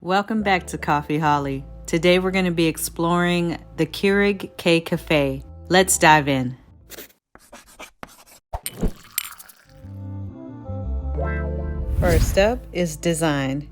Welcome back to Coffee Holly. Today we're going to be exploring the Keurig K-Cafe. Let's dive in. First up is design.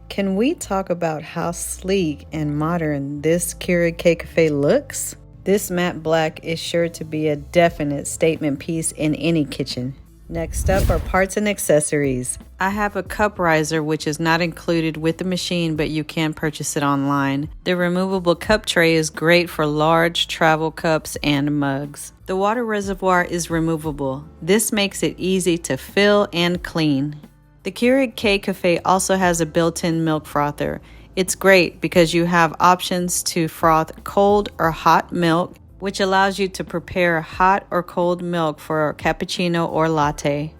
Can we talk about how sleek and modern this Keurig K-Cafe looks? This matte black is sure to be a definite statement piece in any kitchen. Next up are parts and accessories. I have a cup riser which is not included with the machine, but you can purchase it online. The removable cup tray is great for large travel cups and mugs. The water reservoir is removable. This makes it easy to fill and clean. The Keurig K-Cafe also has a built-in milk frother. It's great because you have options to froth cold or hot milk, which allows you to prepare hot or cold milk for a cappuccino or latte.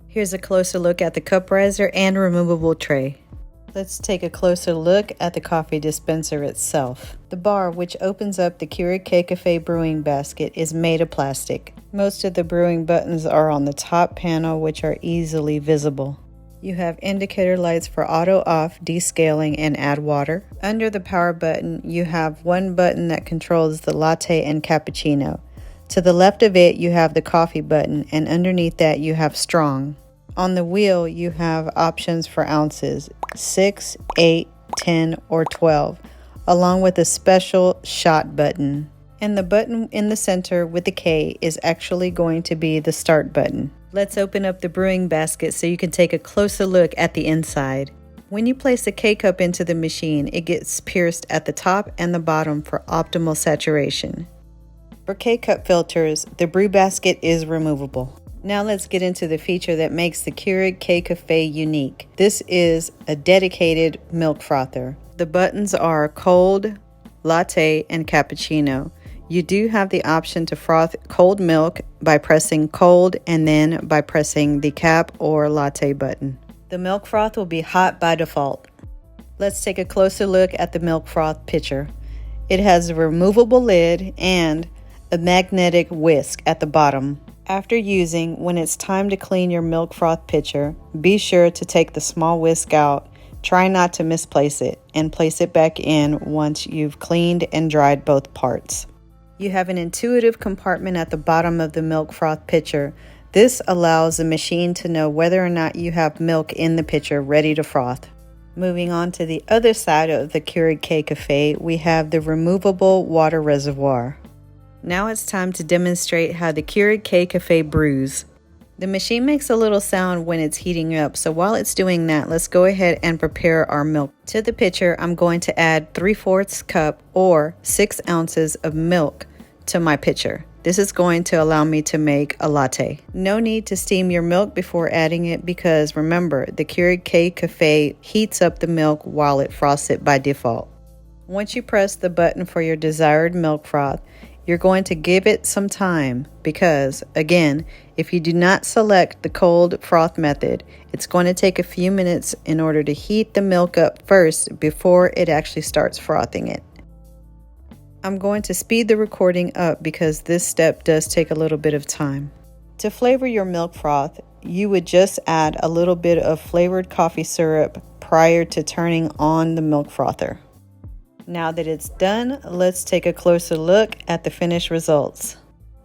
Here's a closer look at the cup riser and removable tray. Let's take a closer look at the coffee dispenser itself. The bar, which opens up the Keurig K-Cafe brewing basket, is made of plastic. Most of the brewing buttons are on the top panel, which are easily visible. You have indicator lights for auto off, descaling, and add water. Under the power button, you have one button that controls the latte and cappuccino. To the left of it, you have the coffee button, and underneath that, you have strong. On the wheel, you have options for ounces, 6, 8, 10, or 12, along with a special shot button. And the button in the center with the K is actually going to be the start button. Let's open up the brewing basket so you can take a closer look at the inside. When you place the K-Cup into the machine, it gets pierced at the top and the bottom for optimal saturation. For K-Cup filters, the brew basket is removable. Now let's get into the feature that makes the Keurig K-Cafe unique. This is a dedicated milk frother. The buttons are cold, latte, and cappuccino. You do have the option to froth cold milk by pressing cold and then by pressing the cap or latte button. The milk froth will be hot by default. Let's take a closer look at the milk froth pitcher. It has a removable lid and a magnetic whisk at the bottom. After using, when it's time to clean your milk froth pitcher, be sure to take the small whisk out. Try not to misplace it and place it back in once you've cleaned and dried both parts. You have an intuitive compartment at the bottom of the milk froth pitcher. This allows the machine to know whether or not you have milk in the pitcher ready to froth. Moving on to the other side of the Keurig K-Cafe, we have the removable water reservoir. Now it's time to demonstrate how the Keurig K-Cafe brews. The machine makes a little sound when it's heating up, so while it's doing that, let's go ahead and prepare our milk. To the pitcher, I'm going to add 3/4 cup or 6 ounces of milk to my pitcher. This is going to allow me to make a latte. No need to steam your milk before adding it because remember, the Keurig K-Cafe heats up the milk while it froths it by default. Once you press the button for your desired milk froth, you're going to give it some time because, again, if you do not select the cold froth method, it's going to take a few minutes in order to heat the milk up first before it actually starts frothing it. I'm going to speed the recording up because this step does take a little bit of time. To flavor your milk froth, you would just add a little bit of flavored coffee syrup prior to turning on the milk frother. Now that it's done, let's take a closer look at the finished results.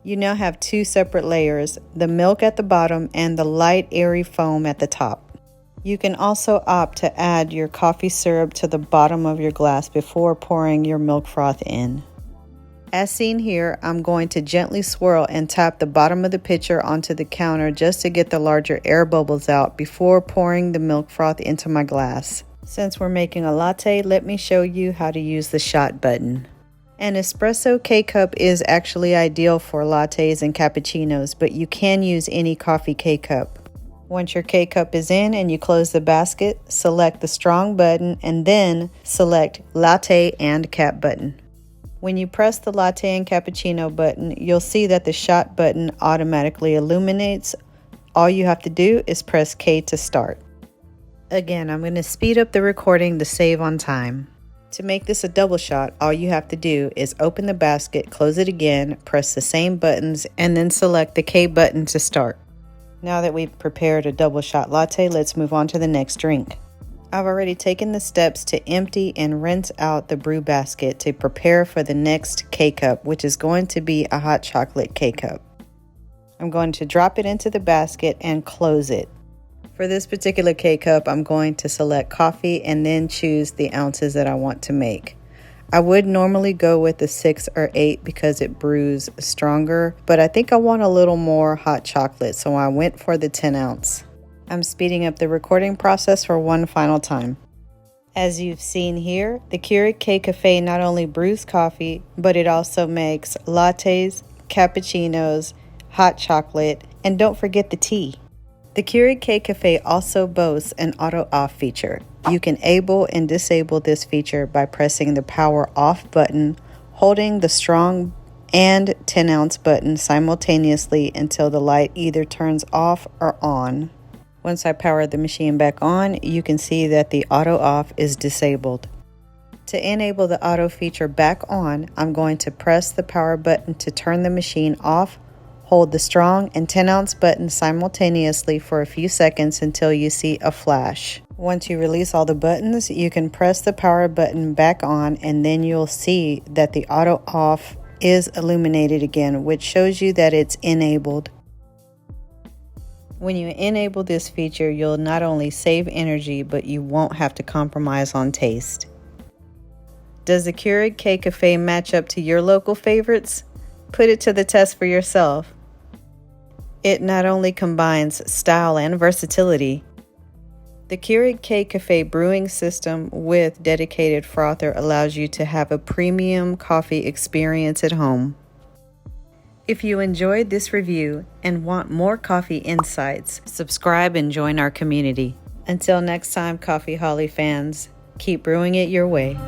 You now have 2 separate layers, the milk at the bottom and the light airy foam at the top. You can also opt to add your coffee syrup to the bottom of your glass before pouring your milk froth in. As seen here, I'm going to gently swirl and tap the bottom of the pitcher onto the counter just to get the larger air bubbles out before pouring the milk froth into my glass. Since we're making a latte, let me show you how to use the shot button. An espresso K-Cup is actually ideal for lattes and cappuccinos, but you can use any coffee K-Cup. Once your K-Cup is in and you close the basket, select the strong button and then select latte and cap button. When you press the latte and cappuccino button, you'll see that the shot button automatically illuminates. All you have to do is press K to start. Again, I'm going to speed up the recording to save on time. To make this a double shot, all you have to do is open the basket, close it again, press the same buttons, and then select the K button to start. Now that we've prepared a double shot latte, let's move on to the next drink. I've already taken the steps to empty and rinse out the brew basket to prepare for the next K-Cup, which is going to be a hot chocolate K-Cup. I'm going to drop it into the basket and close it. For this particular K-Cup, I'm going to select coffee and then choose the ounces that I want to make. I would normally go with a 6 or 8 because it brews stronger, but I think I want a little more hot chocolate, so I went for the 10 ounce. I'm speeding up the recording process for one final time. As you've seen here, the Keurig K-Cafe not only brews coffee, but it also makes lattes, cappuccinos, hot chocolate, and don't forget the tea. The Keurig K-Cafe also boasts an auto-off feature. You can enable and disable this feature by pressing the power off button, holding the strong and 10 ounce button simultaneously until the light either turns off or on. Once I power the machine back on, you can see that the auto-off is disabled. To enable the auto feature back on, I'm going to press the power button to turn the machine off. Hold the strong and 10 ounce button simultaneously for a few seconds until you see a flash. Once you release all the buttons, you can press the power button back on and then you'll see that the auto off is illuminated again, which shows you that it's enabled. When you enable this feature, you'll not only save energy, but you won't have to compromise on taste. Does the Keurig K-Cafe match up to your local favorites? Put it to the test for yourself. It not only combines style and versatility. The Keurig K-Cafe brewing system with dedicated frother allows you to have a premium coffee experience at home. If you enjoyed this review and want more coffee insights, subscribe and join our community. Until next time, Coffee Holly fans, keep brewing it your way.